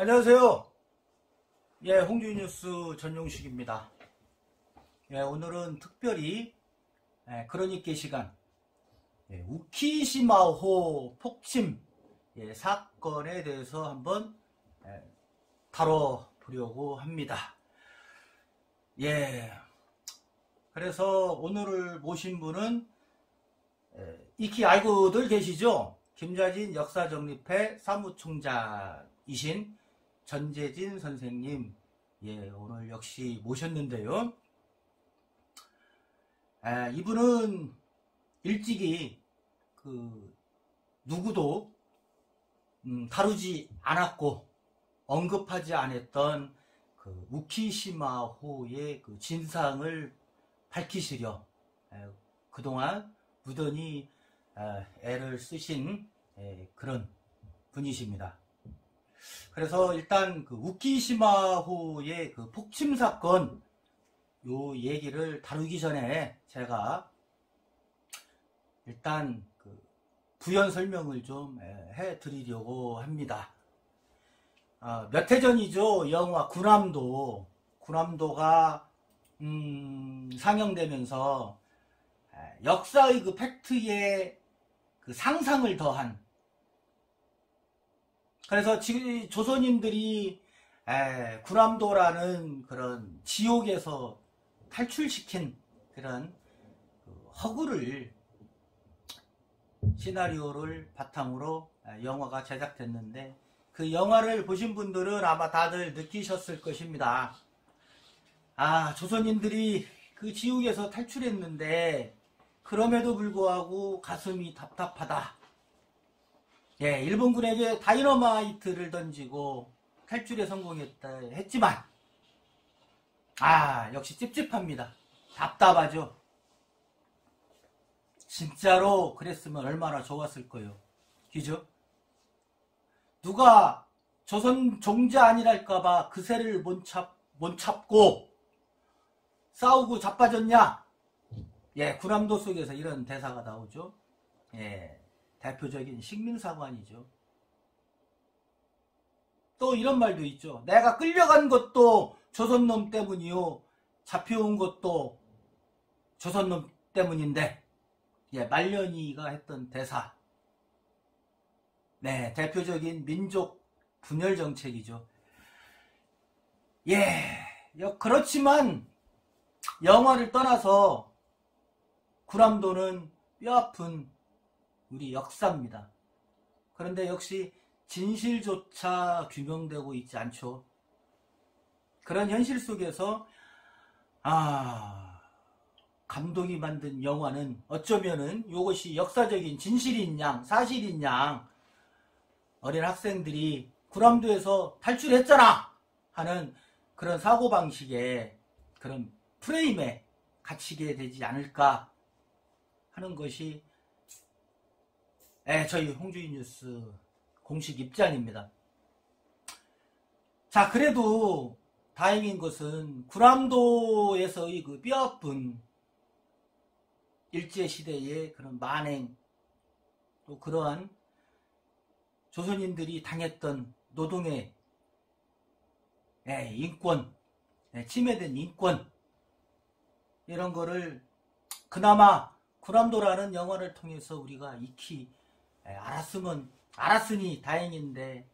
안녕하세요. 예, 홍주인 뉴스 전용식입니다. 예, 오늘은 특별히 그러니까 시간 우키시마호 폭침 사건에 대해서 한번 다뤄보려고 합니다. 예, 그래서 오늘을 모신 분은 익히 알고들 계시죠? 김좌진 역사정립회 사무총장이신 전재진 선생님, 오늘 역시 모셨는데요. 이분은 일찍이 누구도 다루지 않았고 언급하지 않았던 우키시마호의 진상을 밝히시려 그동안 무던히 애를 쓰신 그런 분이십니다. 그래서 일단 우키시마호의 폭침 사건 요 얘기를 다루기 전에 제가 일단 부연 설명을 좀 해드리려고 합니다. 몇 해 전이죠. 영화 군함도가 상영되면서 역사의 팩트에 상상을 더한, 그래서 지금 조선인들이 군함도라는 그런 지옥에서 탈출시킨 그런 허구를 시나리오를 바탕으로 영화가 제작됐는데, 그 영화를 보신 분들은 아마 다들 느끼셨을 것입니다. 조선인들이 그 지옥에서 탈출했는데 그럼에도 불구하고 가슴이 답답하다. 일본군에게 다이너마이트를 던지고 탈출에 성공했다 했지만 역시 찝찝합니다. 답답하죠. 진짜로 그랬으면 얼마나 좋았을 거예요. 그죠? 누가 조선 종자 아니랄까봐 그새를 못 참고 싸우고 자빠졌냐? 군함도 속에서 이런 대사가 나오죠. 대표적인 식민사관이죠. 또 이런 말도 있죠. 내가 끌려간 것도 조선놈 때문이요, 잡혀온 것도 조선놈 때문인데. 말년이가 했던 대사. 대표적인 민족 분열 정책이죠. 그렇지만 영화를 떠나서 군함도는 뼈아픈 우리 역사입니다. 그런데 역시 진실조차 규명되고 있지 않죠. 그런 현실 속에서 감독이 만든 영화는 어쩌면은 이것이 역사적인 진실인 양, 사실인 양 어린 학생들이 군함도에서 탈출했잖아 하는 그런 사고방식의 그런 프레임에 갇히게 되지 않을까 하는 것이 저희 홍주인 뉴스 공식 입장입니다. 자, 그래도 다행인 것은 군함도에서의 뼈아픈 일제시대의 그런 만행, 또 그러한 조선인들이 당했던 노동의 인권, 침해된 인권, 이런 거를 그나마 군함도라는 영화를 통해서 우리가 익히 알았으니 다행인데,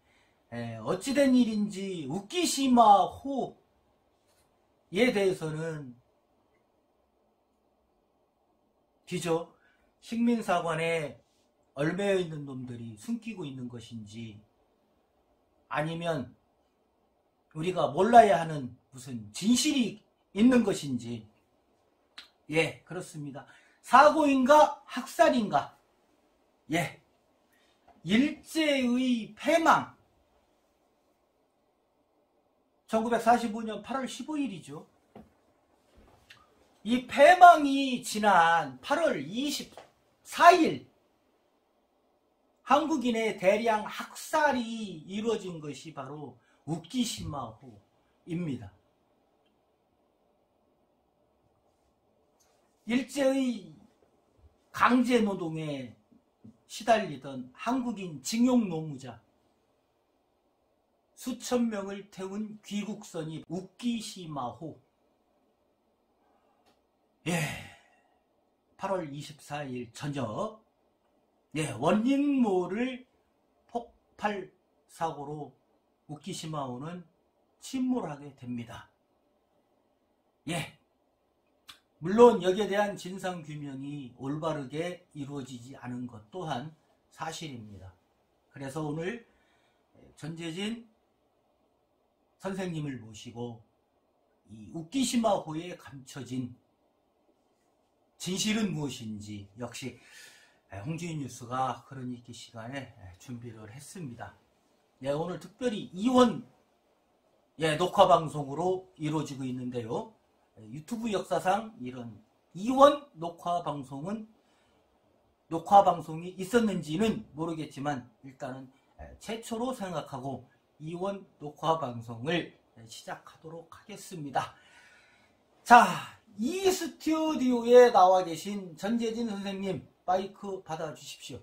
어찌된 일인지 우키시마호에 대해서는 기죠. 식민사관에 얼매여 있는 놈들이 숨기고 있는 것인지, 아니면 우리가 몰라야 하는 무슨 진실이 있는 것인지. 그렇습니다. 사고인가 학살인가. 일제의 패망, 1945년 8월 15일이죠. 이 패망이 지난 8월 24일 한국인의 대량 학살이 이루어진 것이 바로 우키시마호입니다. 일제의 강제노동에 시달리던 한국인 징용노무자, 수천 명을 태운 귀국선이 우키시마호. 8월 24일 저녁 원인 모를 폭발 사고로 우키시마호는 침몰하게 됩니다. 물론 여기에 대한 진상규명이 올바르게 이루어지지 않은 것 또한 사실입니다. 그래서 오늘 전재진 선생님을 모시고 이 우키시마호에 감춰진 진실은 무엇인지 역시 홍주인 뉴스가 크로니키 시간에 준비를 했습니다. 오늘 특별히 이원 녹화 방송으로 이루어지고 있는데요. 유튜브 역사상 이런 이원 녹화 방송이 있었는지는 모르겠지만 일단은 최초로 생각하고 이원 녹화 방송을 시작하도록 하겠습니다. 자, 이 스튜디오에 나와 계신 전재진 선생님 마이크 받아주십시오.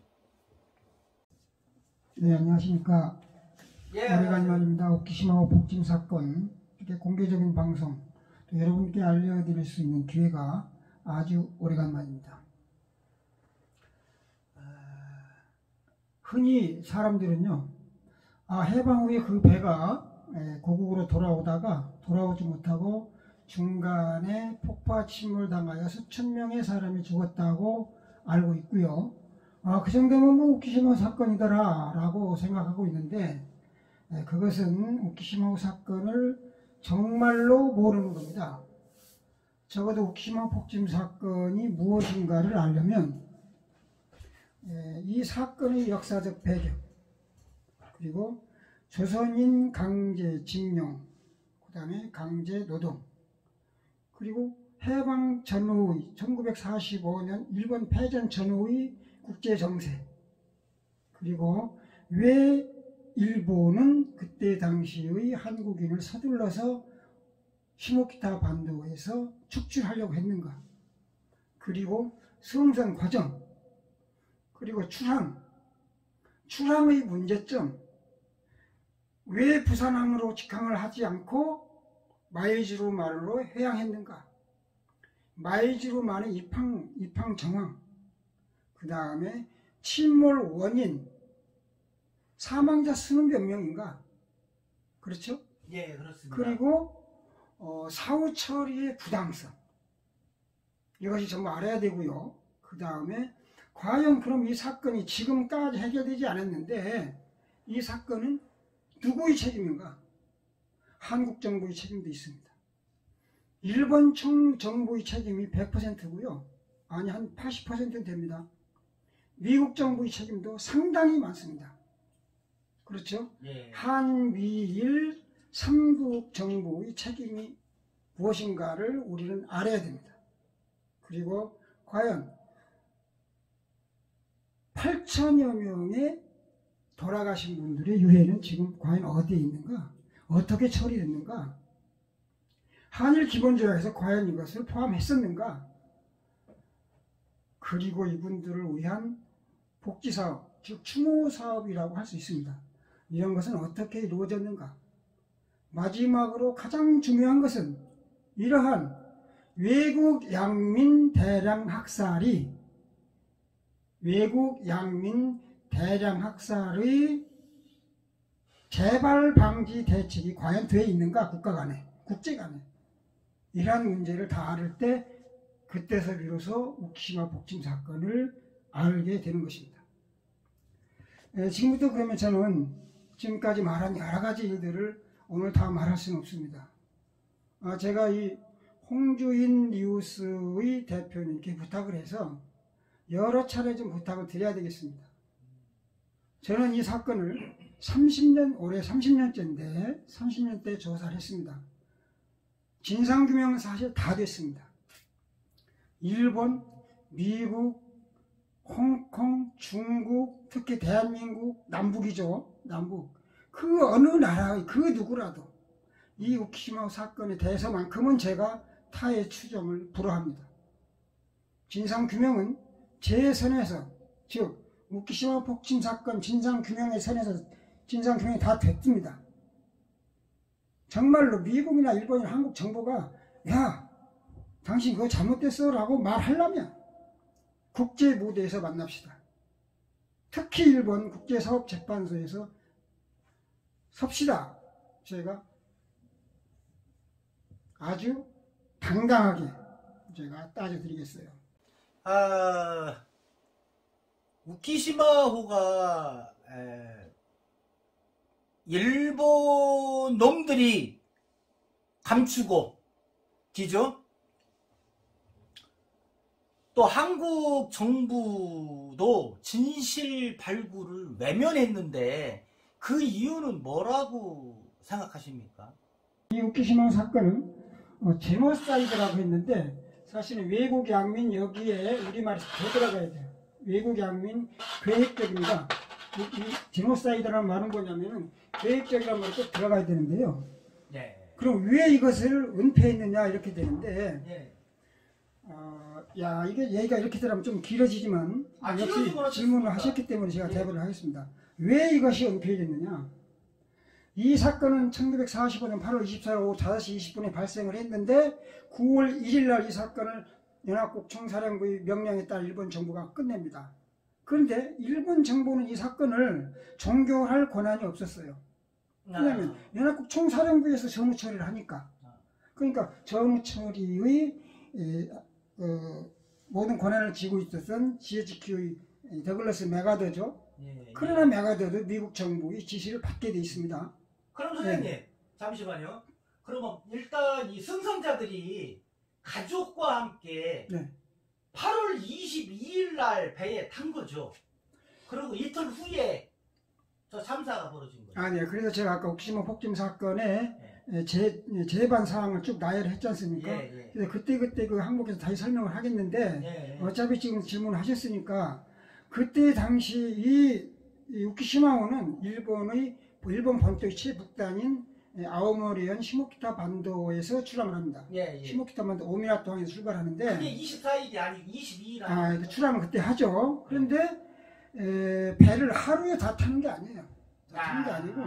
네, 안녕하십니까. 오래간만입니다. 우키시마호 폭침 사건 이렇게 공개적인 방송 또 여러분께 알려드릴 수 있는 기회가 아주 오래간만입니다. 흔히 사람들은요, 해방 후에 그 배가 고국으로 돌아오다가 돌아오지 못하고 중간에 폭파 침몰당하여 수천 명의 사람이 죽었다고 알고 있고요. 그 정도면 뭐 우키시마호 사건이더라 라고 생각하고 있는데, 그것은 우키시마호 사건을 정말로 모르는 겁니다. 적어도 우키시마호 폭침 사건이 무엇인가를 알려면 이 사건의 역사적 배경, 그리고 조선인 강제징용, 그 다음에 강제노동, 그리고 해방 전후의 1945년 일본 패전 전후의 국제정세, 그리고 왜 일본은 그때 당시의 한국인을 서둘러서 시모키타 반도에서 축출하려고 했는가, 그리고 수험생 과정, 그리고 출항의 문제점, 왜 부산항으로 직항을 하지 않고 마이지루마루로 해양했는가, 마이지루마루의 입항 정황, 그 다음에 침몰 원인, 사망자 수는 몇 명인가, 그렇죠? 예, 그렇습니다. 그리고 사후 처리의 부당성, 이것이 전부 알아야 되고요. 그 다음에 과연 그럼 이 사건이 지금까지 해결되지 않았는데 이 사건은 누구의 책임인가? 한국 정부의 책임도 있습니다. 일본 정부의 책임이 100%고요. 아니, 한 80%는 됩니다. 미국 정부의 책임도 상당히 많습니다. 그렇죠? 한미일 3국 정부의 책임이 무엇인가를 우리는 알아야 됩니다. 그리고 과연 8천여 명의 돌아가신 분들의 유해는 지금 과연 어디에 있는가? 어떻게 처리됐는가? 한일 기본조약에서 과연 이것을 포함했었는가? 그리고 이분들을 위한 복지사업, 즉 추모사업이라고 할 수 있습니다. 이런 것은 어떻게 이루어졌는가? 마지막으로 가장 중요한 것은 이러한 외국 양민 대량 학살의 재발 방지 대책이 과연 되어 있는가? 국가 간에, 국제 간에. 이러한 문제를 다 알을 때 그때서 비로소 우키시마 폭침 사건을 알게 되는 것입니다. 지금부터 그러면 저는 지금까지 말한 여러 가지 일들을 오늘 다 말할 수는 없습니다. 제가 이 홍주인 뉴스의 대표님께 부탁을 해서 여러 차례 좀 부탁을 드려야 되겠습니다. 저는 이 사건을 올해 30년째인데 30년대 조사를 했습니다. 진상규명은 사실 다 됐습니다. 일본, 미국, 홍콩, 중국, 특히 대한민국, 남북이죠. 남북. 그 어느 나라의 그 누구라도 이 우키시마호 사건에 대해서만큼은 제가 타의 추정을 불허합니다. 진상규명은 제 선에서, 즉 우키시마호 폭침 사건 진상규명의 선에서 진상규명이 다 됐습니다. 정말로 미국이나 일본이나 한국 정부가 야 당신 그거 잘못됐어 라고 말하려면 국제 무대에서 만납시다. 특히 일본 국제사업재판소에서 섭시다. 제가 아주 당당하게 제가 따져드리겠어요. 우키시마호가 일본 놈들이 감추고 기죠. 또 한국 정부도 진실 발굴을 외면했는데 그 이유는 뭐라고 생각하십니까? 이 우키시마 사건은 제노사이드라고 했는데 사실은 외국 양민 여기에 우리말에서 더 들어가야 돼요. 외국 양민 계획적입니다. 이 제노사이드라는 말은 뭐냐면은 계획적이라는 말이 꼭 들어가야 되는데요. 네. 그럼 왜 이것을 은폐했느냐 이렇게 되는데 네. 야 이게 얘기가 이렇게 들어가면 좀 길어지지만 역시 질문을 하셨기 때문에 제가 대답을 하겠습니다. 왜 이것이 은폐됐느냐? 이 사건은 1945년 8월 24일 오후 5시 20분에 발생을 했는데 9월 1일 날 이 사건을 연합국 총사령부의 명령에 따라 일본 정부가 끝냅니다. 그런데 일본 정부는 이 사건을 종결할 권한이 없었어요. 왜냐하면 연합국 총사령부에서 정무 처리를 하니까. 그러니까 정무 처리의 모든 권한을 쥐고 있었던 GHQ의 더글러스 메가더죠. 그러나 메가더도 미국 정부의 지시를 받게 돼 있습니다. 그럼 선생님 잠시만요. 그러면 일단 이 승선자들이 가족과 함께 8월 22일 날 배에 탄 거죠. 그리고 이틀 후에 저 참사가 벌어진 거죠. 네. 그래서 제가 아까 우키시마 폭침 사건에 재반 사항을 쭉 나열을 했지 않습니까? 그래서 그때 그 항목에서 다시 설명을 하겠는데 어차피 지금 질문을 하셨으니까 그때 당시 이 우키시마호는 일본 본토의 최북단인 아오모리현 시모키타 반도에서 출항을 합니다. 시모키타 반도 오미나토 항에서 출발하는데 그게 24일이 아니고 22일 출항을 그때 하죠. 그런데 배를 하루에 다 타는 게 아니에요. 다 타는 게 아니고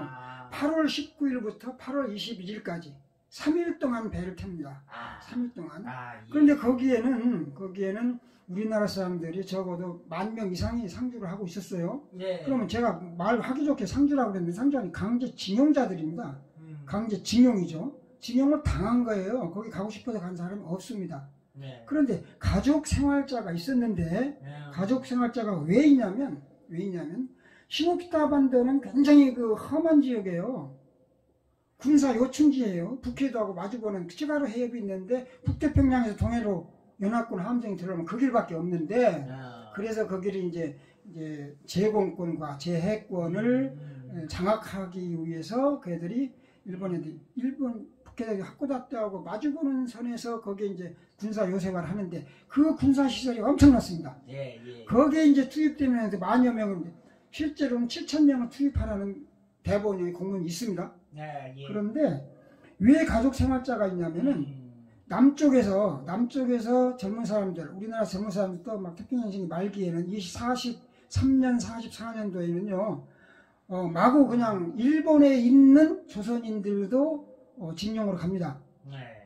8월 19일부터 8월 22일까지 3일 동안 배를 탑니다. 3일 동안. 그런데 거기에는 우리나라 사람들이 적어도 10,000명 이상이 상주를 하고 있었어요. 그러면 제가 말하기 좋게 상주라고 그랬는데 상주하니 강제징용자들입니다. 강제징용이죠. 징용을 당한 거예요. 거기 가고 싶어서 간 사람이 없습니다. 그런데 가족 생활자가 있었는데 가족 생활자가 왜 있냐면 시모키타 반도는 굉장히 험한 지역이에요. 군사 요충지예요. 북해도하고 마주보는 츠가루 해협이 있는데 북태평양에서 동해로 연합군 함정이 들어오면 그 길밖에 없는데 그래서 거기를 이제 제공권과 제해권을 장악하기 위해서 그애들이 일본 북해도 하코다테하고 마주보는 선에서 거기에 이제 군사 요새화를 하는데 그 군사 시설이 엄청났습니다. 거기에 이제 투입되면 10,000여 명을 실제로는 7,000명을 투입하라는 대법원의 공문이 있습니다. 그런데 왜 가족 생활자가 있냐면은 남쪽에서 젊은 사람들, 우리나라 젊은 사람들도 막 태평양전이 말기에는 43년, 44년도에는요, 마구 그냥 일본에 있는 조선인들도 징용으로 갑니다.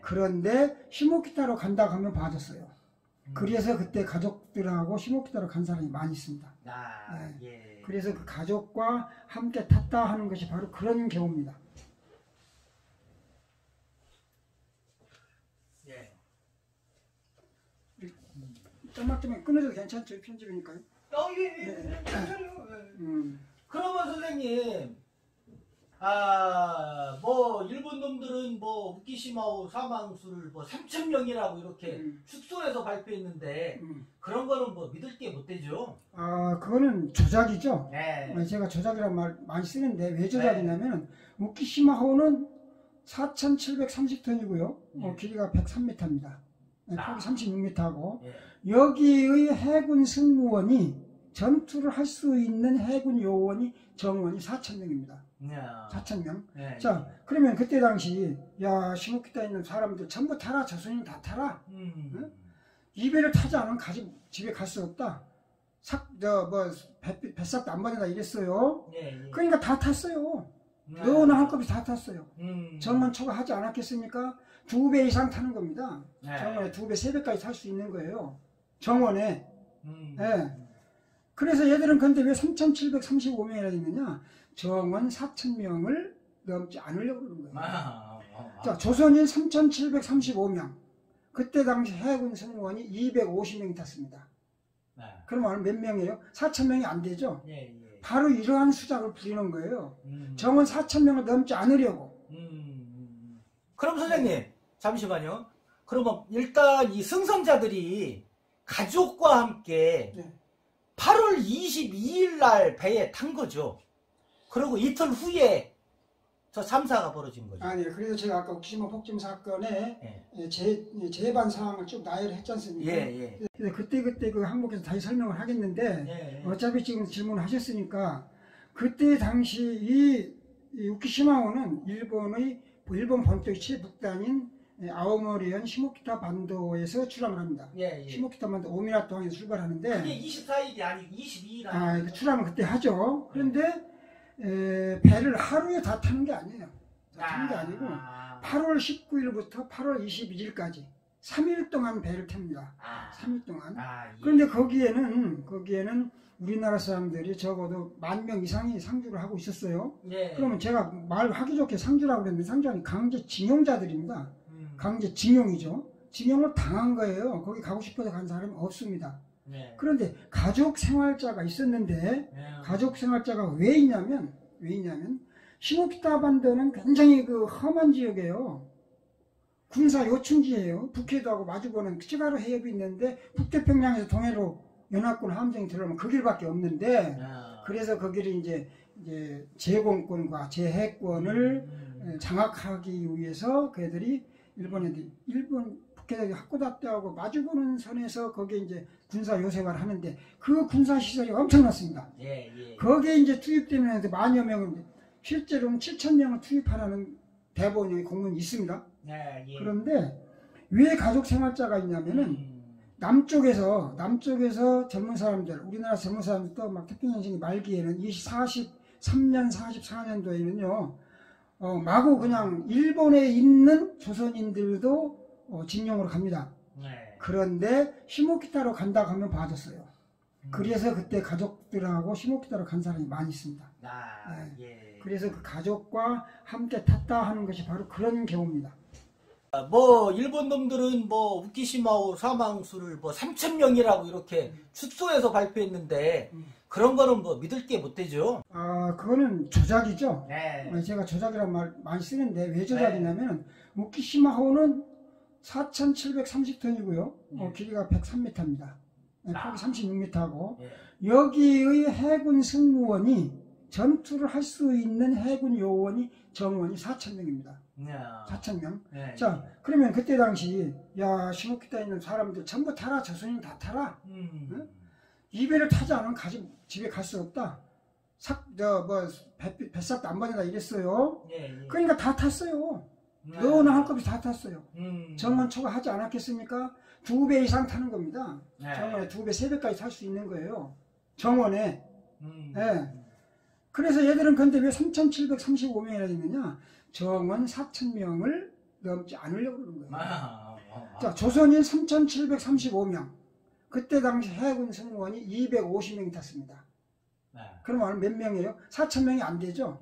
그런데 시모키타로 간다고 하면 봐줬어요. 그래서 그때 가족들하고 시모키타로 간 사람이 많이 있습니다. 그래서 그 가족과 함께 탔다 하는 것이 바로 그런 경우입니다. 좀만 끊어져도 괜찮죠? 편집이니까요. 그러면 선생님, 일본 놈들은 우키시마호 사망수를 3,000명이라고 이렇게 축소해서 발표했는데 그런 거는 믿을 게 못 되죠. 그거는 조작이죠. 제가 조작이라는 말 많이 쓰는데 왜 조작이냐면 우키시마호는 4,730톤이고요. 길이가 103m입니다. 폭이 36m고 여기의 해군 승무원이 전투를 할 수 있는 해군 요원이 정원이 4,000명입니다. 4,000명. 자, 그러면 그때 당시 시모키타에 있는 사람들 전부 타라. 조선인 다 타라. 이 배를 타지 않으면 집에 갈 수 없다. 뱃삭도 안 받는다 이랬어요. 그러니까 다 탔어요. 너나 한꺼번에 다 탔어요. 정원 초과하지 않았겠습니까? 2배 이상 타는 겁니다. 정원에 2배, 3배까지 탈 수 있는 거예요. 정원에. 예. 그래서 얘들은 근데 왜 3,735명이나 있느냐? 정원 4,000명을 넘지 않으려고 그러는 거예요. 자, 조선인 3,735명. 그때 당시 해군 승무원이 250명이 탔습니다. 그러면 몇 명이에요? 4,000명이 안 되죠? 바로 이러한 수작을 부리는 거예요. 정원 4,000명을 넘지 않으려고. 그럼 선생님, 잠시만요. 그러면 일단 이 승선자들이 가족과 함께 8월 22일 날 배에 탄 거죠. 그리고 이틀 후에 저 참사가 벌어진 거죠. 아니, 그래서 제가 아까 우키시마 폭침 사건에 재반 상황을 쭉 나열했지 않습니까? 그래서 그때 그 항목에서 다시 설명을 하겠는데 어차피 지금 질문을 하셨으니까 그때 당시 이 우키시마호는 일본 본토의 최북단인 아오모리현 시모키타 반도에서 출항을 합니다. 시모키타 반도 오미나토 항에서 출발하는데 그게 24일이 아니고 22일 아니고 출항을 그때 하죠. 그런데 배를 하루에 다 타는 게 아니에요. 다 타는 게 아니고 8월 19일부터 8월 21일까지 3일 동안 배를 탑니다. 3일 동안. 그런데 거기에는 우리나라 사람들이 적어도 10,000명 이상이 상주를 하고 있었어요. 그러면 제가 말하기 좋게 상주라고 그랬는데 상주는 강제징용자들입니다. 강제징용이죠. 징용을 당한 거예요. 거기 가고 싶어서 간 사람은 없습니다. 그런데 가족 생활자가 있었는데 가족 생활자가 왜 있냐면 시모키타 반도는 굉장히 그 험한 지역이에요. 군사 요충지예요. 북해도하고 마주보는 츠가루 해협이 있는데 북태평양에서 동해로 연합군 함정이 들어오면 그 길밖에 없는데 그래서 거기를 이제 제공권과 제해권을 장악하기 위해서 그애들이 일본 북해도 하코다테하고 마주보는 선에서 거기에 이제 군사 요새화를 하는데 그 군사 시설이 엄청났습니다. 거기에 이제 투입되면 10,000여 명을 실제로는 7,000명을 투입하라는 대본이 공문이 있습니다. 그런데 왜 가족 생활자가 있냐면은 남쪽에서 젊은 사람들, 우리나라 젊은 사람들도 막 태평양전이 말기에는 43년, 44년도에는요, 마구 그냥 일본에 있는 조선인들도 징용으로 갑니다. 그런데 시모키타로 간다고 하면 봐줬어요. 그래서 그때 가족들하고 시모키타로 간 사람이 많이 있습니다. 그래서 그 가족과 함께 탔다 하는 것이 바로 그런 경우입니다. 일본 놈들은 우키시마호 사망수를 3,000명이라고 이렇게 축소해서 발표했는데 그런 거는 믿을 게 못 되죠. 그거는 조작이죠. 제가 조작이라는 말 많이 쓰는데 왜 조작이냐면 우키시마호는 4,730톤이고요. 길이가 103m입니다. 폭이 36m고 여기의 해군 승무원이 전투를 할 수 있는 해군 요원이 정원이 4,000명입니다. 4,000명. 자, 그러면 그때 당시 시모키타에 있는 사람들 전부 타라. 조선인 다 타라. 이 배를 타지 않으면 집에 갈 수 없다. 뱃삭도 안 받는다 이랬어요. 그러니까 다 탔어요. 너나 한꺼번에 다 탔어요. 정원 초과하지 않았겠습니까? 2배 이상 타는 겁니다. 정원에 2배, 3배까지 탈 수 있는 거예요. 정원에. 그래서 얘들은 근데 왜 3,735명이나 있느냐? 정원 4,000명을 넘지 않으려고 그러는 거예요. 자, 조선인 3,735명. 그때 당시 해군 승무원이 250명이 탔습니다. 그러면 몇 명이에요? 4,000명이 안 되죠?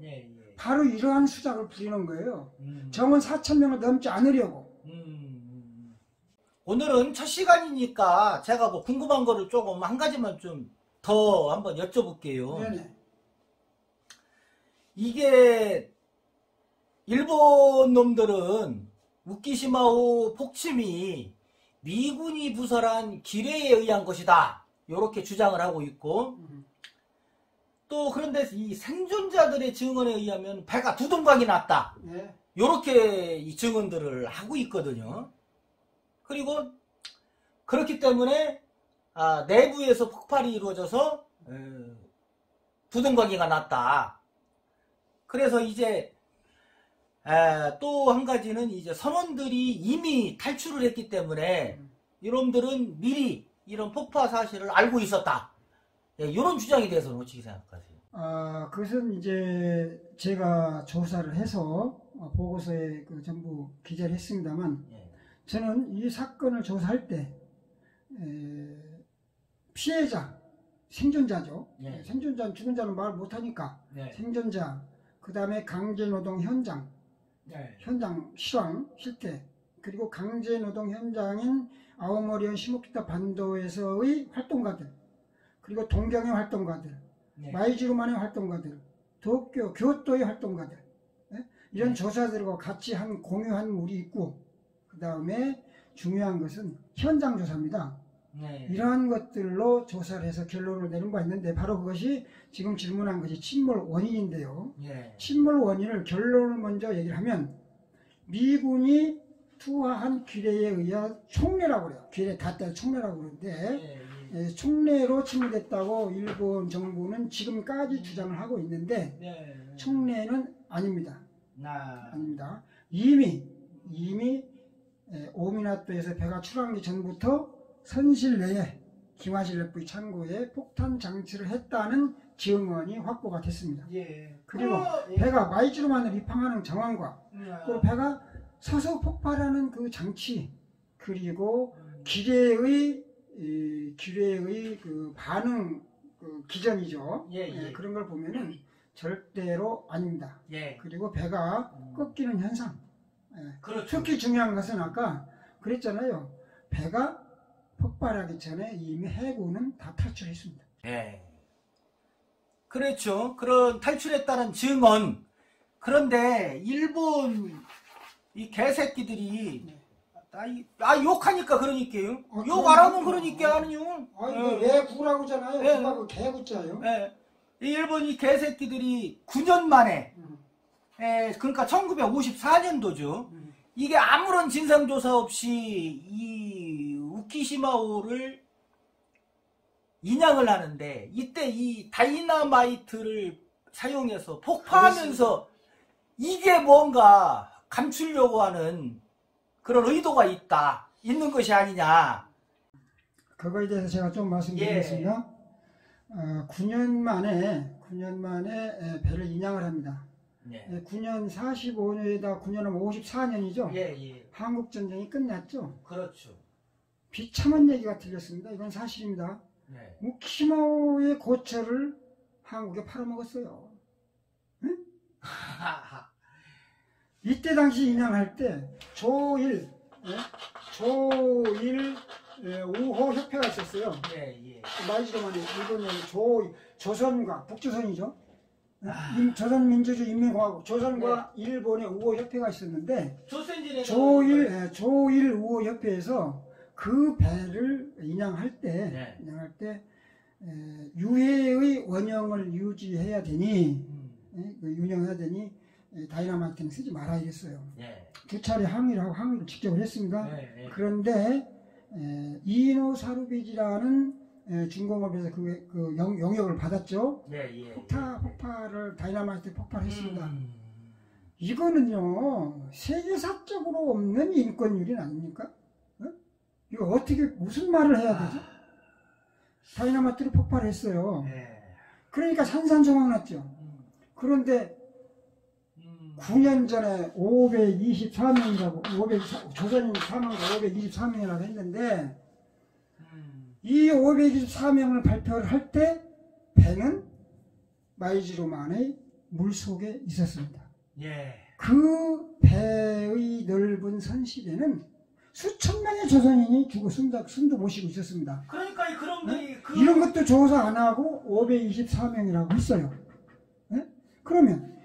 바로 이러한 수작을 부리는 거예요. 정원 4,000명을 넘지 않으려고. 오늘은 첫 시간이니까 제가 궁금한 거를 조금 한 가지만 좀 더 한번 여쭤볼게요. 이게 일본 놈들은 우키시마호 폭침이 미군이 부설한 기뢰에 의한 것이다. 이렇게 주장을 하고 있고 또 그런데 이 생존자들의 증언에 의하면 배가 두동강이 났다. 이렇게 이 증언들을 하고 있거든요. 그리고 그렇기 때문에 내부에서 폭발이 이루어져서 두동강이가 났다. 그래서 이제 또 한 가지는 이제 선원들이 이미 탈출을 했기 때문에 이놈들은 미리 이런 폭파 사실을 알고 있었다. 이런 주장에 대해서는 어떻게 생각하세요? 그것은 이제 제가 조사를 해서 보고서에 전부 기재를 했습니다만, 저는 이 사건을 조사할 때 피해자, 생존자죠. 생존자는 죽은 자는 말 못하니까 생존자, 그 다음에 강제노동 현장, 현장 실황, 실태, 그리고 강제노동 현장인 아오모리현 시모키타 반도에서의 활동가들, 그리고 동경의 활동가들, 마이지루만의 활동가들, 도쿄, 교토의 활동가들, 이런 조사들과 같이 공유한 물이 있고, 그 다음에 중요한 것은 현장 조사입니다. 이러한 것들로 조사를 해서 결론을 내는 바 있는데, 바로 그것이 지금 질문한 것이 침몰 원인인데요. 침몰 원인을 결론을 먼저 얘기를 하면, 미군이 투하한 기뢰에 의한 총례라고 그래요. 기뢰 닿다 총례라고 그러는데, 총례로 침몰됐다고 일본 정부는 지금까지 주장을 하고 있는데, 총례는 아닙니다. 아닙니다. 이미 오미나토에서 배가 출항하기 전부터 선실 내에 김하실 래프의 창고에 폭탄 장치를 했다는 증언이 확보가 됐습니다. 그리고 배가 마이지루만을 입항하는 정황과 또 배가 서서 폭발하는 그 장치, 그리고 기뢰의 그 반응 기전이죠. 그런 걸 보면은 절대로 아닙니다. 그리고 배가 꺾이는 현상. 특히 중요한 것은 아까 그랬잖아요. 배가 폭발하기 전에 이미 해군은 다 탈출했습니다. 그렇죠. 그런 탈출했다는 증언. 그런데 일본 이 개새끼들이 욕하니까 그러니까요. 욕 안 하면 그러니까 하는요. 왜 구라고잖아요. 누가 그 개구자요. 이 일본 이 개새끼들이 9년 만에, 그러니까 1954년도죠. 이게 아무런 진상조사 없이 이 우키시마호를 인양을 하는데, 이때 이 다이나마이트를 사용해서 폭파하면서 이게 뭔가 감추려고 하는 그런 의도가 있는 것이 아니냐. 그거에 대해서 제가 좀 말씀드리겠습니다. 9년 만에 배를 인양을 합니다. 9년 45년에다 9년은 54년이죠. 한국전쟁이 끝났죠. 그렇죠. 비참한 얘기가 들렸습니다. 이건 사실입니다. 우키시마호의 고철을 한국에 팔아먹었어요. 응? 이때 당시 인양할 때 조일 우호 협회가 있었어요. 마이지루만의 일본의 조선과 북조선이죠. 조선민주주의 인민공화국 조선과 일본의 우호 협회가 있었는데, 조일 우호 협회에서 그 배를 인양할 때 유해의 원형을 유지해야 되니 운영해야 되니 다이나마이트는 쓰지 말아야 겠어요. 두 차례 항의를 직접 했습니다. 그런데 이노 사루비지라는 중공업에서 그 영역을 받았죠. 폭발을 다이나마이트 폭발했습니다. 이거는요 세계사적으로 없는 인권유린 아닙니까? 이거 어떻게 무슨 말을 해야 되죠? 다이나마이트를 폭발했어요. 그러니까 산산조각 났죠. 그런데 9년 전에 524명이라고 조선인 사망자 524명이라고 했는데, 이 524명을 발표를 할 때 배는 마이지루만의 물속에 있었습니다. 그 배의 넓은 선실에는 수천 명의 조선인이 죽어 숨도 못 쉬고 있었습니다. 그러니까 이런 것도 조사 안 하고 524명이라고 했어요. 그러면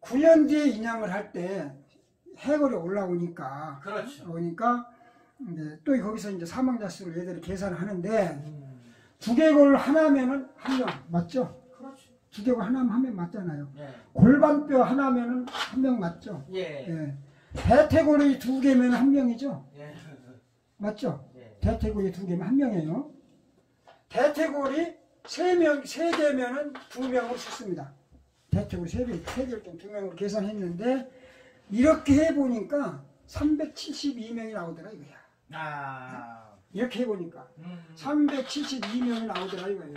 9년 뒤에 인양을 할 때 해골이 올라오니까, 또 거기서 이제 사망자 수를 얘들이 계산을 하는데, 두개골 하나면은 한 명 맞죠? 두개골 하나면 한 명 맞잖아요. 골반뼈 하나면은 한 명 맞죠? 대퇴골이 2개면 한 명이죠? 맞죠? 대퇴골이 2개면 한 명이에요. 대퇴골이 3개면은 2명을 썼습니다. 대퇴골 3개를 좀 2명으로 계산했는데, 이렇게 해보니까 372명이 나오더라 이거야. 이렇게 해보니까 372명이 나오더라 이거예요.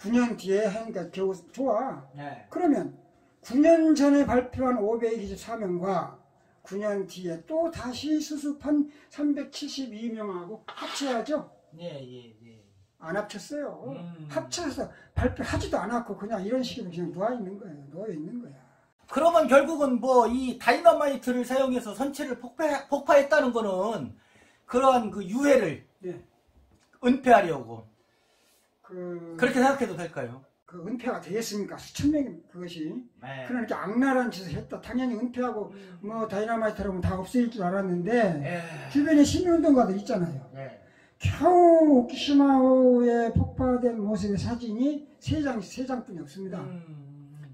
9년 뒤에 하니까 겨우 좋아. 네. 그러면 9년 전에 발표한 524명과 9년 뒤에 또 다시 수습한 372명하고 합쳐야죠. 예. 안 합쳤어요. 합쳐서 발표하지도 않았고 그냥 이런 식으로 그냥 놓여 있는 거야. 그러면 결국은 뭐 이 다이너마이트를 사용해서 선체를 폭파했다는 거는 그러한 그 유해를 네. 은폐하려고 그렇게 생각해도 될까요? 그 은폐가 되겠습니까? 수천 명이 그것이. 네. 그런 이렇게 악랄한 짓을 했다. 당연히 은폐하고 뭐 다이너마이트라면 다 없어질 줄 알았는데 주변에 시민운동가들 있잖아요. 겨우 오키시마호에 폭파된 모습의 사진이 세 장뿐이 없습니다.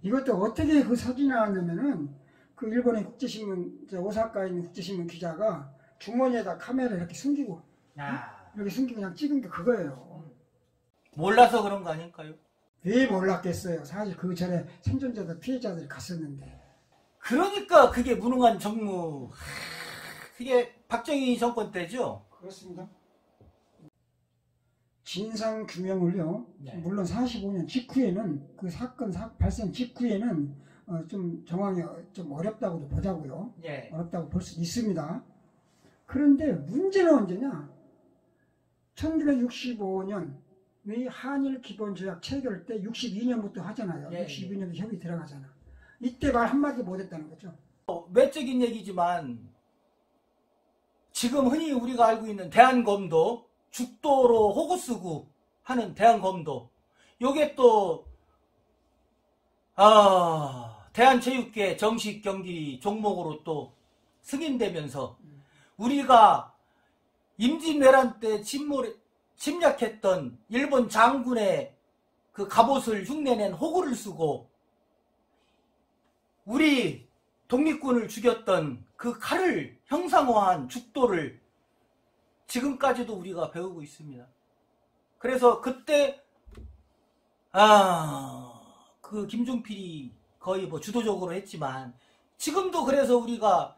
이것도 어떻게 그 사진이 나왔냐면은 그 일본의 국제신문, 오사카에 있는 국제신문 기자가 주머니에다 카메라를 이렇게 숨기고 이렇게 숨기고 그냥 찍은 게 그거예요. 몰라서 그런 거 아닐까요? 왜 몰랐겠어요. 사실 그 전에 생존자들, 피해자들이 갔었는데. 그러니까 그게 무능한 정무. 그게 박정희 정권 때죠? 그렇습니다. 진상규명을요. 물론 45년 직후에는 그 사건 발생 직후에는 좀 정황이 좀 어렵다고도 보자고요. 어렵다고 볼 수 있습니다. 그런데 문제는 언제냐? 1965년의 한일 기본조약 체결 때 62년부터 하잖아요. 62년도 협의 들어가잖아. 이때 말 한마디 못했다는 거죠. 외적인 얘기지만 지금 흔히 우리가 알고 있는 대한검도, 죽도로 호구 쓰고 하는 대한검도, 요게 또 대한체육회 정식 경기 종목으로 또 승인되면서 우리가 임진왜란 때 침략했던 일본 장군의 그 갑옷을 흉내낸 호구를 쓰고 우리 독립군을 죽였던 그 칼을 형상화한 죽도를 지금까지도 우리가 배우고 있습니다. 그래서 그때 그 김종필이 거의 뭐 주도적으로 했지만 지금도 그래서 우리가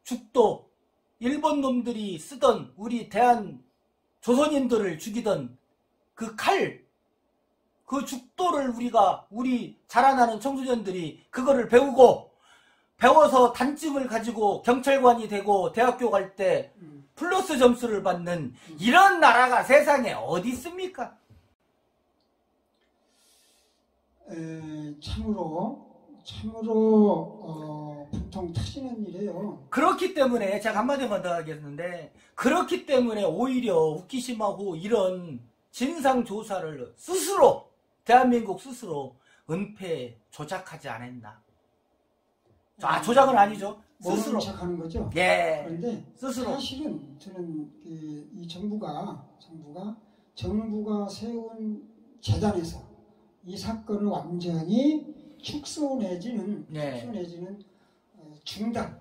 죽도, 일본 놈들이 쓰던 우리 대한 조선인들을 죽이던 그 칼, 그 죽도를 우리 자라나는 청소년들이 그거를 배워서 단증을 가지고 경찰관이 되고 대학교 갈 때 플러스 점수를 받는 이런 나라가 세상에 어디 있습니까? 참으로 분통 터지는 일이에요. 그렇기 때문에 제가 한마디만 더 하겠는데, 그렇기 때문에 오히려 우키시마호 이런 진상조사를 스스로, 대한민국 스스로 은폐 조작하지 않았나. 조작은 아니죠. 스스로. 하는 거죠. 그런데 스스로. 사실은 저는 이 정부가 세운 재단에서 이 사건을 완전히 축소 내지는 중단,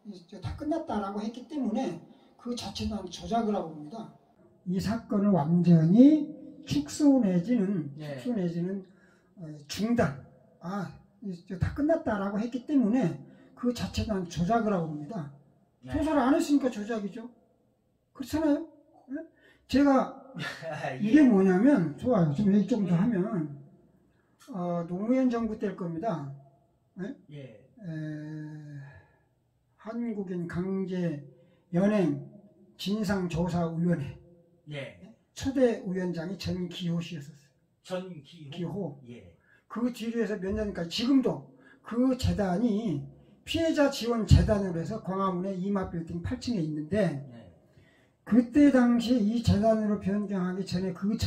이제 다 끝났다라고 했기 때문에 그 자체도 한 조작을 하고 봅니다. 이 사건을 완전히 축소 내지는 중단, 이제 다 끝났다라고 했기 때문에 그 자체도 한 조작을 하고 봅니다. 조사를 안 했으니까 조작이죠. 그렇잖아요? 제가 이게 뭐냐면, 좋아요. 좀 얘기 좀 더 하면, 노무현 정부 때일 겁니다. 한국인 강제 연행 진상조사위원회 초대 위원장이 전기호 씨였었어요. 전기호. 그 뒤로 해서 몇 년까지 지금도 그 재단이 피해자 지원 재단으로 해서 광화문에 이마빌딩 8층에 있는데, 그때 당시에 이 재단으로 변경하기 전에 그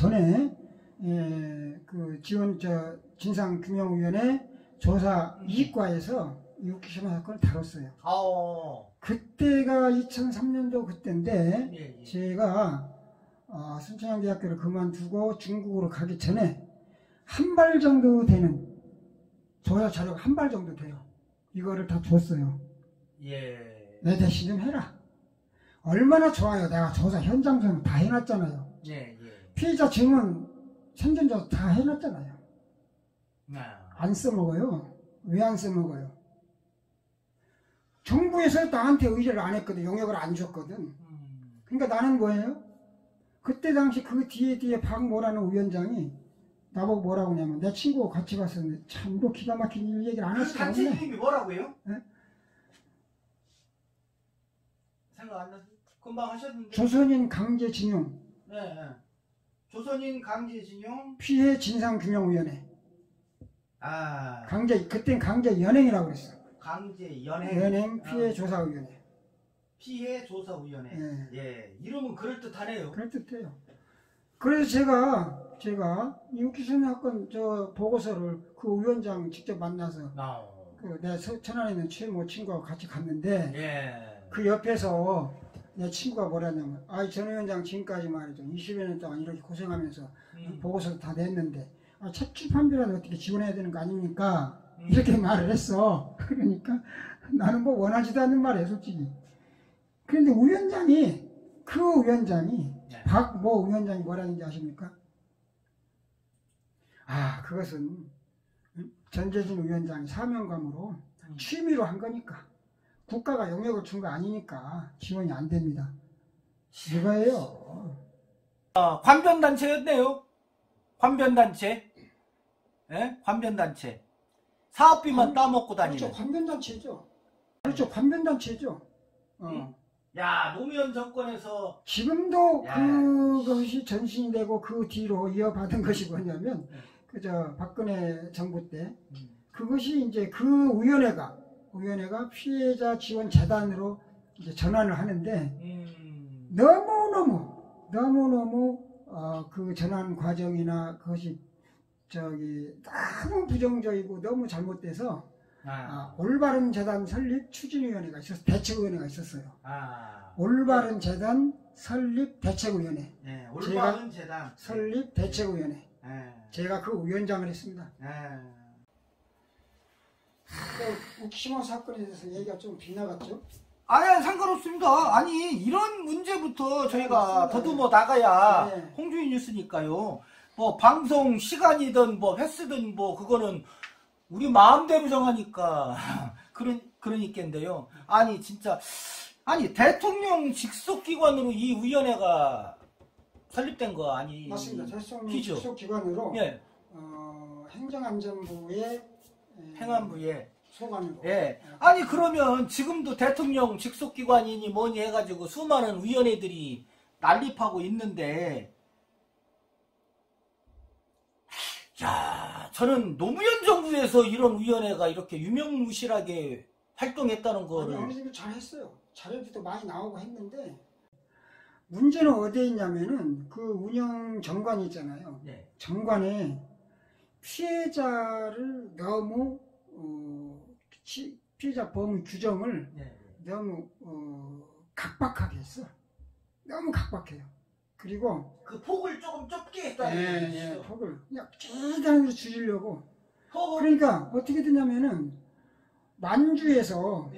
진상규명위원회 조사 2과에서 이 우키시마 사건을 다뤘어요. 그때가 2003년도 그때인데 제가 순천향대학교를 그만두고 중국으로 가기 전에 한 발 정도 되는 조사 자료가 한 발 정도 돼요. 이거를 다 줬어요. 내 대신 좀 해라. 얼마나 좋아요. 내가 조사 현장 조사 다 해놨잖아요. 피해자 증언 생존자 다 해놨잖아요. 안 써먹어요. 왜 안 써먹어요? 정부에서 나한테 의뢰를 안 했거든. 용역을 안 줬거든. 그러니까 나는 뭐예요? 그때 당시 그 뒤에 박모라는 위원장이 나보고 뭐라고 하냐면 내 친구가 같이 갔었는데 참 뭐 기가 막힌 일 얘기를 안 할 수가 없네. 단체님이 뭐라고요? 네? 생각 안 나서 금방 하셨는데. 조선인 강제징용 네, 네. 조선인 강제징용 피해 진상규명위원회. 아 그땐 강제연행이라고 그랬어. 강제연행 연행 피해조사위원회. 피해조사위원회. 네. 예, 이름은 그럴듯하네요. 그럴듯해요. 그래서 제가 이웃기순 학건 저 보고서를 그 위원장 직접 만나서 내 천안에 있는 최모 친구하고 같이 갔는데 예. 그 옆에서 내 친구가 뭐라냐면 전 위원장 지금까지 말이죠 20여 년 동안 이렇게 고생하면서 보고서도 다 냈는데 책 출판비라도 어떻게 지원해야 되는 거 아닙니까? 이렇게 말을 했어. 그러니까 나는 뭐 원하지도 않는 말이에요 솔직히. 그런데 그 위원장이 박모 위원장이 뭐라는지 아십니까? 그것은 전재진 위원장이 사명감으로 취미로 한 거니까 국가가 영역을 준 거 아니니까 지원이 안 됩니다. 이거예요. 관변단체였네요. 관변단체. 예? 관변단체. 사업비만 따먹고 다니는. 그렇죠. 관변단체죠. 그렇죠. 관변단체죠. 야, 노무현 정권에서 지금도 그것이 전신이 되고 그 뒤로 이어받은 것이 뭐냐면 그저 박근혜 정부 때 그것이 이제 그 위원회가 피해자 지원 재단으로 이제 전환을 하는데 너무너무 그 전환 과정이나 그것이 너무 부정적이고 너무 잘못돼서 올바른 재단 설립 추진위원회가 있었어요. 대책위원회가 있었어요. 올바른 재단 설립 대책위원회. 네, 올바른 재단 설립 대책위원회. 제가 그 위원장을 했습니다. 욱시모 사건에 대해서 얘기가 좀 빗나갔죠? 아니 상관없습니다. 아니 이런 문제부터 저희가 더듬어 나가야 홍주인 뉴스니까요. 뭐 방송 시간이든 뭐 횟수든 뭐 그거는 우리 마음대로 정하니까 그러니까인데요. 아니 진짜 대통령 직속기관으로 이 위원회가 설립된 거 아니? 맞습니다. 대통령 직속기관으로 행정안전부의 행안부에 소관으로. 아니 그러면 지금도 대통령 직속기관이니 뭐니 해가지고 수많은 위원회들이 난립하고 있는데 야, 저는 노무현 정부에서 이런 위원회가 이렇게 유명무실하게 활동했다는 거를 어느 정도 잘했어요. 자료도 많이 나오고 했는데 문제는 어디에 있냐면은 그 운영 정관이 있잖아요. 정관에 피해자를 너무 피해자 보험 규정을 너무 각박하게 했어. 너무 각박해요. 그리고 그 폭을 조금 좁게 했다는 얘기죠. 폭을 그냥 최대한으로 줄이려고. 그러니까 어떻게 되냐면은 만주에서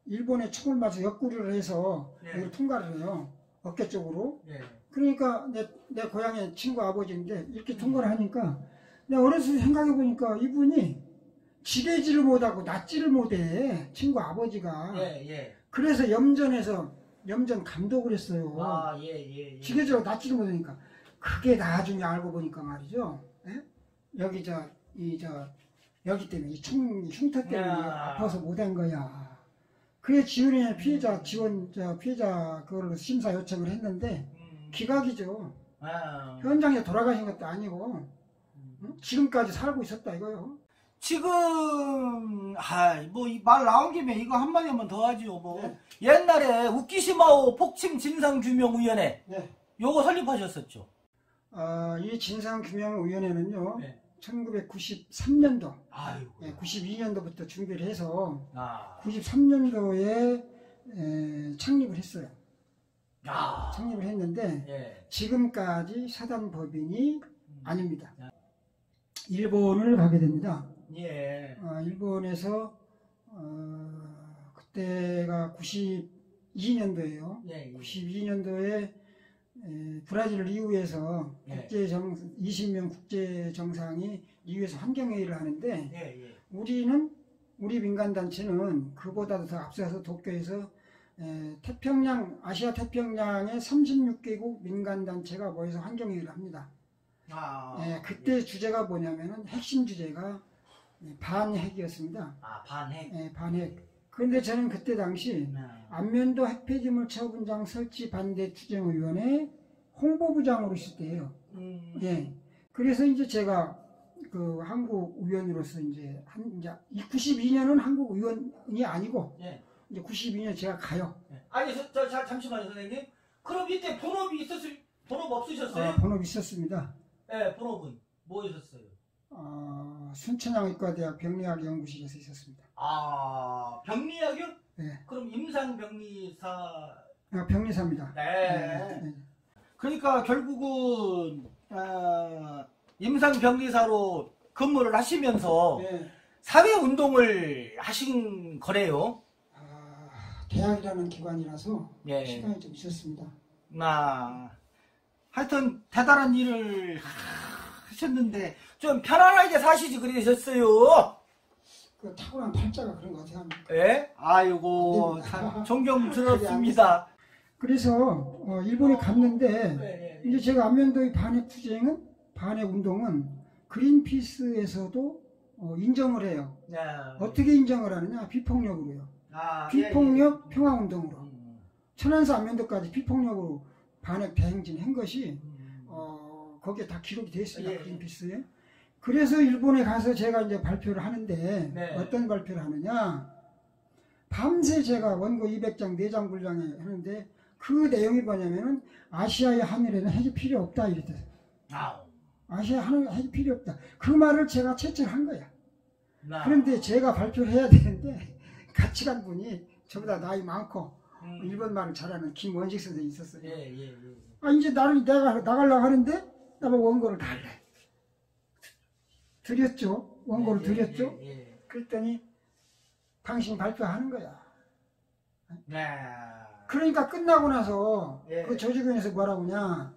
일본의 총을 맞아 옆구리를 해서 여기 통과를 해요. 어깨 쪽으로. 그러니까 내 고향의 친구 아버지인데 이렇게 통과를 하니까 내가 어렸을 때 생각해 보니까 이분이 지게질을 못하고 낫지를 못해. 친구 아버지가. 그래서 염전 감독을 했어요. 지게질하고 낫지를 못하니까. 그게 나중에 알고 보니까 말이죠. 여기 여기 때문에 이 흉터 때문에 아파서 못한 거야. 그래 지원에 피해자 그걸로 심사 요청을 했는데 기각이죠. 현장에 돌아가신 것도 아니고 지금까지 살고 있었다 이거요. 지금 뭐 말 나온 김에 이거 한마디 한번 더 하지요. 뭐 옛날에 우키시마오 폭침 진상규명위원회 요거 설립하셨었죠. 이 진상규명위원회는요 1993년도 92년도부터 준비를 해서 93년도에 창립을 했어요. 창립을 했는데 지금까지 사단법인이 아닙니다. 일본을 가게 됩니다. 일본에서 그때가 92년도예요. 92년도에 브라질 리우에서 20명 국제정상이 리우에서 환경회의를 하는데 우리 민간단체는 그보다도 더 앞서서 도쿄에서 아시아 태평양의 36개국 민간단체가 모여서 환경회의를 합니다. 예, 그때 주제가 뭐냐면은 핵심 주제가 반핵이었습니다. 반핵. 예, 반핵. 그런데 저는 그때 당시 안면도 핵폐기물 처분장 설치 반대 투쟁의원회 홍보부장으로 있을 때예요. 예. 그래서 이제 제가 그 한국 의원으로서 이제 92년은 한국 의원이 아니고 예. 이제 92년 제가 가요. 예. 아니 잠시만요 선생님. 그럼 이때 본업이 본업 없으셨어요? 본업 있었습니다. 네, 본업은 뭐 있었어요? 순천향의과대학 병리학연구실에서 있었습니다. 병리학이요? 네. 그럼 임상병리사. 병리사입니다. 네. 그러니까 결국은 임상병리사로 근무를 하시면서 사회운동을 하신 거래요. 대학이라는 기관이라서 예. 시간이 좀 있었습니다. 하여튼 대단한 일을 하셨는데 좀 편안하게 사시지 그러셨어요. 그 타고난 팔자가 그런 것 같아요. 예? 아이고 참 존경스럽습니다. 그래서 일본에 갔는데 이제 제가 안면도의 반핵 투쟁은 반핵 운동은 그린피스에서도 인정을 해요. 어떻게 인정을 하느냐? 비폭력으로요. 비폭력 평화운동으로. 천안사 안면도까지 비폭력으로 반핵 대행진 한 것이 거기에 다 기록이 되어 있습니다. 그린피스에. 그래서 일본에 가서 제가 이제 발표를 하는데 어떤 발표를 하느냐? 밤새 제가 원고 200장 4장 분량에 하는데 그 내용이 뭐냐면은 아시아의 하늘에는 핵이 필요 없다 이랬대요. 아시아 하늘에 핵이 필요 없다. 그 말을 제가 채택한 거야. 그런데 제가 발표를 해야 되는데 같이 간 분이 저보다 나이 많고 일본 말을 잘하는 김원식 선생님이 있었어요. 이제 내가 나가려고 하는데 나보고 원고를 달래. 드렸죠. 원고를 드렸죠. 그랬더니 당신이 발표하는 거야. 그러니까 끝나고 나서 그 조직위원회에서 뭐라고 하냐.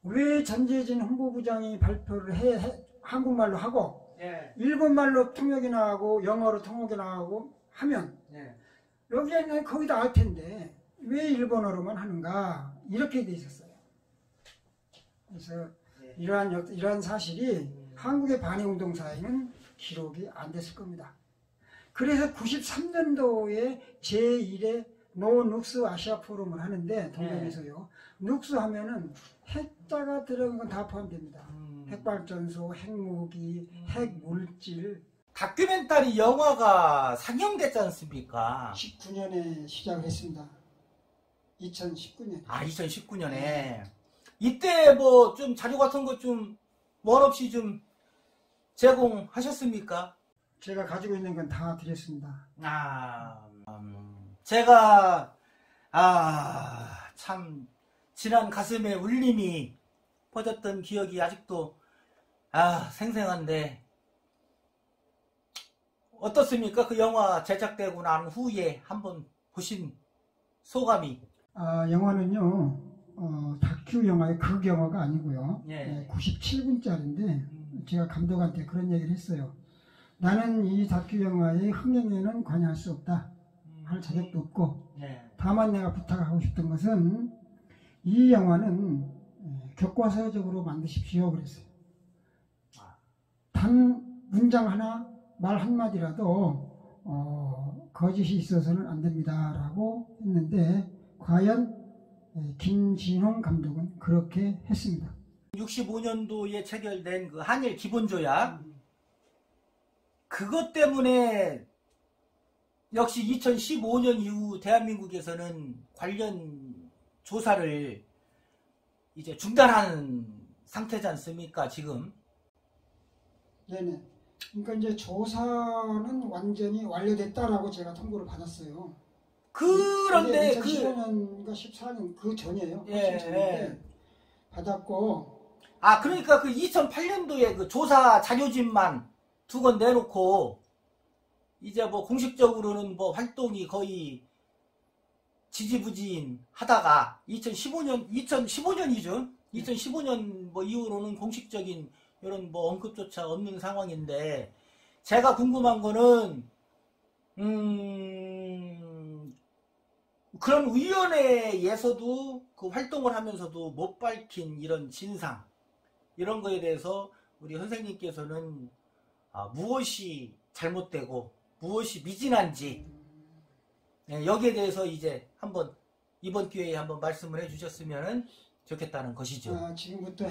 왜 전재진 홍보부장이 발표를 해 한국말로 하고 일본말로 통역이 나가고 영어로 통역이 나가고 하면 여기에는 거기다 알 텐데 왜 일본어로만 하는가 이렇게 돼 있었어요. 그래서 이러한 사실이 한국의 반핵운동사에는 기록이 안 됐을 겁니다. 그래서 93년도에 제1회 노 눅스 아시아 포럼을 하는데 동경에서요. 눅스 하면은 핵자가 들어간 건 다 포함됩니다. 핵발전소, 핵무기, 핵물질. 다큐멘터리 영화가 상영됐지 않습니까? 19년에 시작을 했습니다. 2019년. 2019년에. 이때 뭐 좀 자료 같은 거 좀 원 없이 좀 제공하셨습니까? 제가 가지고 있는 건 다 드렸습니다. 제가 참 지난 가슴에 울림이 퍼졌던 기억이 아직도 생생한데 어떻습니까? 그 영화 제작되고 난 후에 한번 보신 소감이? 영화는요 다큐 영화의 극 영화가 아니고요 97분짜리인데 제가 감독한테 그런 얘기를 했어요. 나는 이 다큐 영화의 흥행에는 관여할 수 없다. 할 자격도 없고 다만 내가 부탁하고 싶던 것은 이 영화는 교과서적으로 만드십시오 그랬어요. 단 문장 하나 말 한마디라도 거짓이 있어서는 안 됩니다 라고 했는데 과연 김진홍 감독은 그렇게 했습니다. 65년도에 체결된 그 한일 기본조약 그것 때문에 역시 2015년 이후 대한민국에서는 관련 조사를 이제 중단하는 상태지 않습니까 지금? 네네. 그러니까 이제 조사는 완전히 완료됐다라고 제가 통보를 받았어요. 그런데 2015년인가 14년 그 전이에요. 받았고. 그러니까 그 2008년도에 그 조사 자료집만 두 건 내놓고 이제 뭐 공식적으로는 뭐 활동이 거의 지지부진 하다가 2015년이죠. 2015년 뭐 이후로는 공식적인 이런 뭐 언급조차 없는 상황인데 제가 궁금한 거는 그런 위원회에서도 그 활동을 하면서도 못 밝힌 이런 진상 이런 거에 대해서 우리 선생님께서는 무엇이 잘못되고 무엇이 미진한지 여기에 대해서 이제 한번 이번 기회에 한번 말씀을 해주셨으면 좋겠다는 것이죠. 지금부터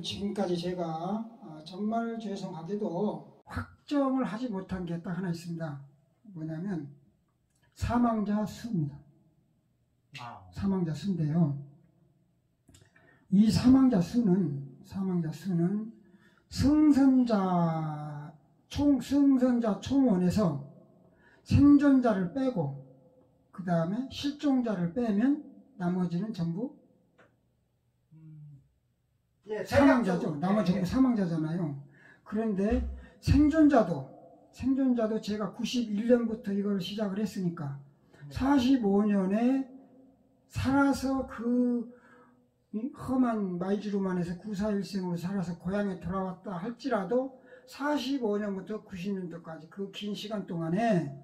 지금까지 제가 정말 죄송하게도 확정을 하지 못한 게 딱 하나 있습니다. 뭐냐면 사망자 수입니다. 사망자 수인데요. 이 사망자 수는 승선자 총원에서 생존자를 빼고 그 다음에 실종자를 빼면 나머지는 전부 사망자죠. 나머지 전부 사망자잖아요. 그런데 생존자도 제가 91년부터 이걸 시작을 했으니까 45년에 살아서 그 험한 마이즈루만에서 941생으로 살아서 고향에 돌아왔다 할지라도 45년부터 90년도까지 그 긴 시간 동안에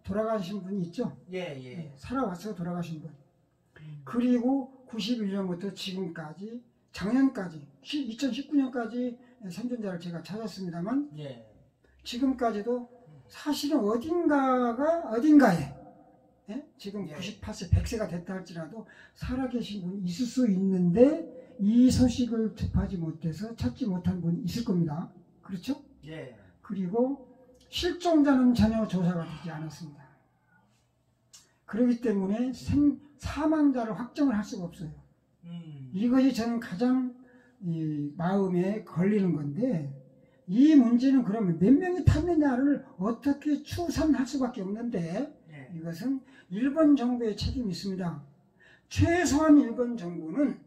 돌아가신 분이 있죠. 살아와서 돌아가신 분. 그리고 91년부터 지금까지 작년까지 2019년까지 생존자를 제가 찾았습니다만 지금까지도 사실은 어딘가에 지금 98세 100세가 됐다 할지라도 살아계신 분이 있을 수 있는데 이 소식을 접하지 못해서 찾지 못한 분이 있을 겁니다. 그렇죠? 그리고 실종자는 전혀 조사가 되지 않았습니다. 그렇기 때문에 사망자를 확정을 할 수가 없어요. 이것이 저는 가장 마음에 걸리는 건데 이 문제는 그러면 몇 명이 탔느냐를 어떻게 추산할 수밖에 없는데 이것은 일본 정부의 책임이 있습니다. 최소한 일본 정부는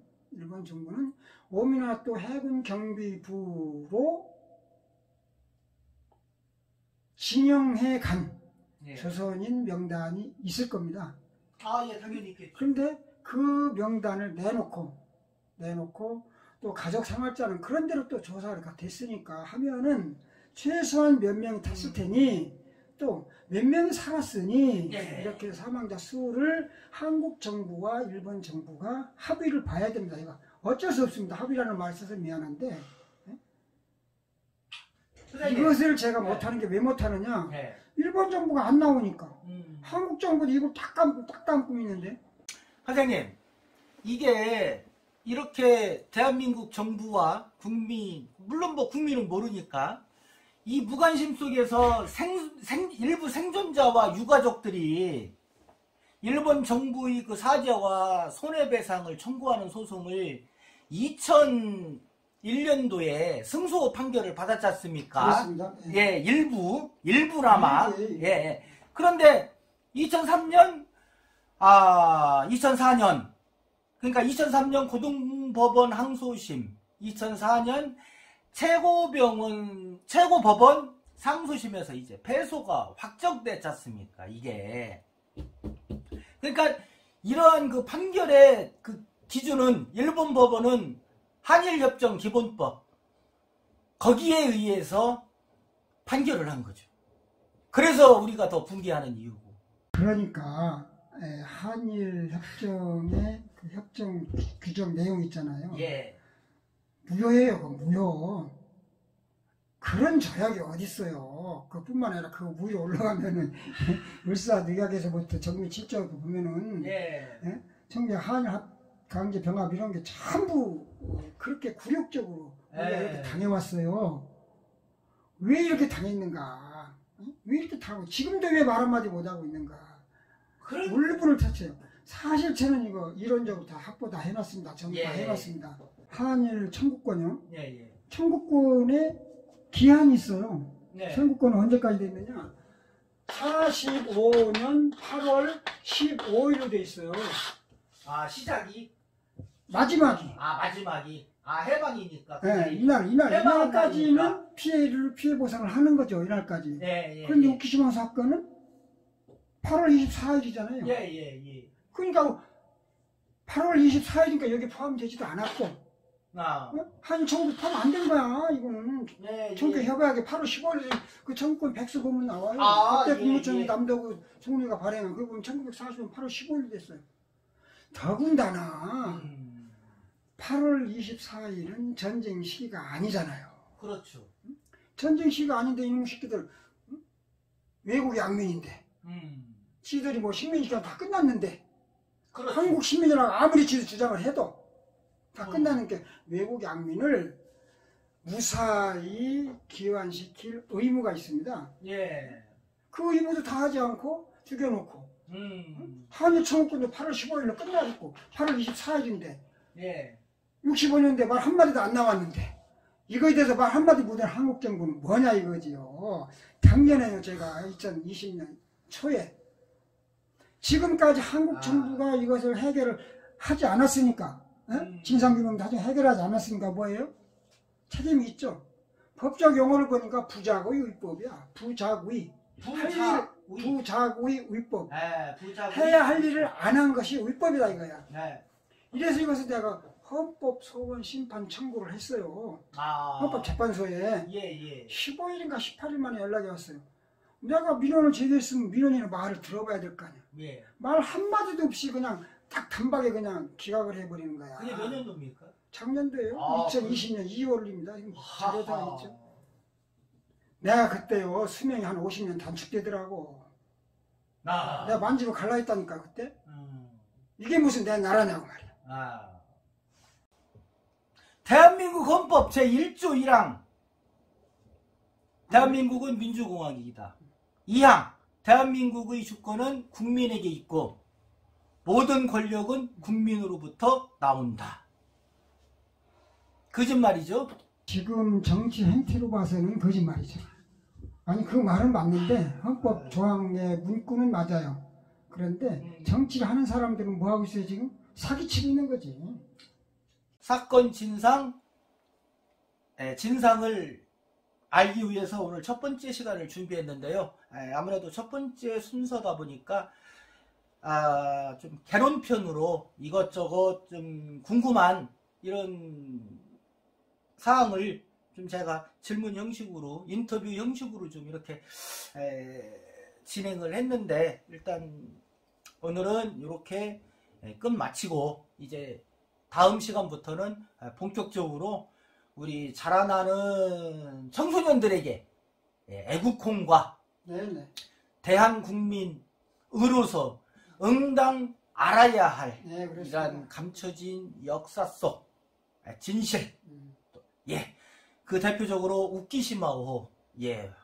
오미나토 해군 경비부로 진영해 간 조선인 명단이 있을 겁니다. 당연히 있겠죠. 그런데 그 명단을 내놓고 또 가족 생활자는 그런 대로 또 조사가 됐으니까 하면은 최소한 몇 명이 탔을 테니 또 몇 명이 살았으니 이렇게 사망자 수를 한국 정부와 일본 정부가 합의를 봐야 됩니다. 이거 어쩔 수 없습니다. 합의라는 말 써서 미안한데 이것을 제가 못하는 게 왜 못하느냐? 일본 정부가 안 나오니까 한국 정부도 이걸 딱 감고 있는데. 선생님, 이게 이렇게 대한민국 정부와 국민, 물론 뭐 국민은 모르니까 이 무관심 속에서 일부 생존자와 유가족들이 일본 정부의 그 사죄와 손해배상을 청구하는 소송을 2001년도에 승소 판결을 받았지 않습니까? 그렇습니다. 일부나마. 그런데 2004년 그러니까 2003년 고등법원 항소심, 2004년 최고법원 상소심에서 이제 패소가 확정됐지 않습니까? 이게. 그러니까 이러한 그 판결의 그 기준은 일본 법원은 한일협정 기본법 거기에 의해서 판결을 한 거죠. 그래서 우리가 더 분개하는 이유고. 그러니까 한일협정의 그 협정 규정 내용 있잖아요. 무효예요. 무효. 그런 조약이 어디 있어요. 그뿐만 아니라 그 무효 올라가면은 을사늑약에서부터 정미 7조 보면은 청계 한일 강제 병합 이런 게 전부 그렇게 굴욕적으로 우리가 이렇게 당해왔어요. 왜 이렇게 당했는가? 왜 이렇게 당하고 지금도 왜 말 한마디 못하고 있는가? 물불을 탔어요. 사실 저는 이거 이론적으로 다 확보 다 해놨습니다. 전부 다 해놨습니다. 한일 청구권요. 청구권에 기한이 있어요. 청구권은 언제까지 돼 있느냐? 45년 8월 15일로 돼 있어요. 시작이? 마지막이. 마지막이. 해방이니까. 이날까지는 피해 보상을 하는 거죠. 이날까지. 그런데 우키시마 사건은 8월 24일이잖아요. 그러니까 8월 24일이니까 여기 포함되지도 않았고 한일 청구 포함 안 된 거야. 이거는 청구 협약에 8월 15일에 그 청구권 백서 보면 나와요. 그때 국무총리 남도구 총리가 발행한 그거 보면 1940년 8월 15일 됐어요. 더군다나 8월 24일은 전쟁 시기가 아니잖아요. 그렇죠. 전쟁 시기가 아닌데 이놈 새끼들 외국 양민인데 지들이 뭐 식민지가 다 끝났는데 그렇죠. 한국 식민이라고 아무리 지들 주장을 해도 다 끝나는 게 외국 양민을 무사히 귀환시킬 의무가 있습니다. 예. 그 의무도 다 하지 않고 죽여놓고 한일 청구권도 8월 15일로 끝나고 8월 24일인데 예. 65년대 말 한마디도 안 나왔는데 이거에 대해서 말 한마디 못한 한국 정부는 뭐냐 이거지요. 작년에요 제가 2020년 초에 지금까지 한국 정부가 이것을 해결을 하지 않았으니까 진상규명도 하지 해결하지 않았으니까 뭐예요? 책임이 있죠. 법적 용어를 보니까 부작의 위법이야. 부작의. 부작의 위법. 네, 해야 할 일을 안 한 것이 위법이다 이거야. 네. 이래서 이것을 내가 헌법 소원 심판 청구를 했어요. 헌법재판소에. 예. 15일인가 18일 만에 연락이 왔어요. 내가 민원을 제기했으면 민원인의 말을 들어봐야 될 거 아니야. 예. 말 한마디도 없이 그냥 딱 단박에 그냥 기각을 해버리는 거야. 그게 몇 년도입니까? 작년도에요. 2020년 2월입니다. 지금 자료가 있죠. 내가 그때요 수명이 한 50년 단축되더라고. 내가 만지고 갈라 했다니까 그때. 이게 무슨 내 나라냐고 말이야. 대한민국 헌법 제1조 1항 대한민국은 민주공화국이다. 2항 대한민국의 주권은 국민에게 있고 모든 권력은 국민으로부터 나온다. 거짓말이죠? 지금 정치 행태로 봐서는 거짓말이죠. 아니 그 말은 맞는데 헌법 조항의 문구는 맞아요. 그런데 정치를 하는 사람들은 뭐하고 있어요 지금? 사기치고 있는 거지. 사건 진상을 알기 위해서 오늘 첫 번째 시간을 준비했는데요. 아무래도 첫 번째 순서다 보니까 좀 개론편으로 이것저것 좀 궁금한 이런 사항을 좀 제가 질문 형식으로 인터뷰 형식으로 좀 이렇게 진행을 했는데 일단 오늘은 이렇게 끝마치고 이제 다음 시간부터는 본격적으로 우리 자라나는 청소년들에게 애국혼과 대한국민으로서 응당 알아야 할 이런 감춰진 역사 속 진실 그 대표적으로 우키시마호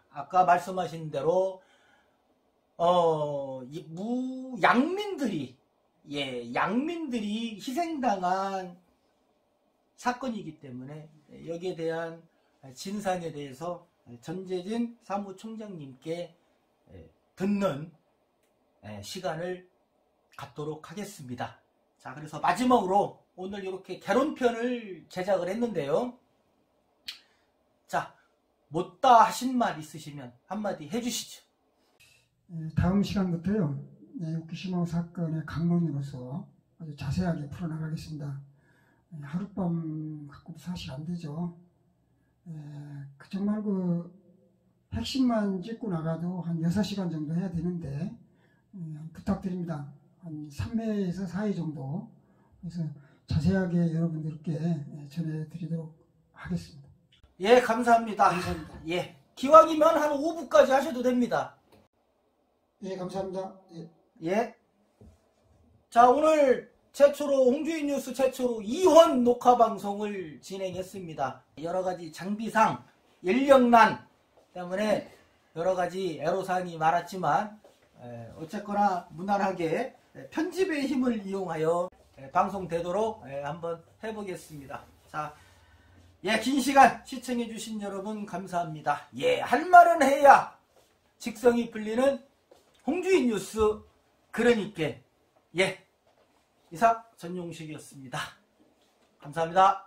아까 말씀하신 대로 양민들이 희생당한 사건이기 때문에 여기에 대한 진상에 대해서 전재진 사무총장님께 듣는 시간을 갖도록 하겠습니다. 자, 그래서 마지막으로 오늘 이렇게 개론편을 제작을 했는데요. 자, 못다 하신 말 있으시면 한마디 해주시죠. 다음 시간부터요. 우키시마호 사건의 강론으로서 아주 자세하게 풀어나가겠습니다. 하룻밤 갖고도 사실 안 되죠. 정말 그 핵심만 짚고 나가도 한 6시간 정도 해야 되는데 부탁드립니다. 한 3회에서 4회 정도 그래서 자세하게 여러분들께 전해드리도록 하겠습니다. 예, 감사합니다. 예, 기왕이면 한 5부까지 하셔도 됩니다. 예, 감사합니다. 예. 자, 오늘 최초로 홍주인 뉴스 최초로 2원 녹화 방송을 진행했습니다. 여러가지 장비상 인력난 때문에 여러가지 애로사항이 많았지만 어쨌거나 무난하게 편집의 힘을 이용하여 방송되도록 한번 해보겠습니다. 자, 긴 시간 시청해주신 여러분 감사합니다. 할 말은 해야 직성이 풀리는 홍주인 뉴스 그러니까 이상 전용식이었습니다. 감사합니다.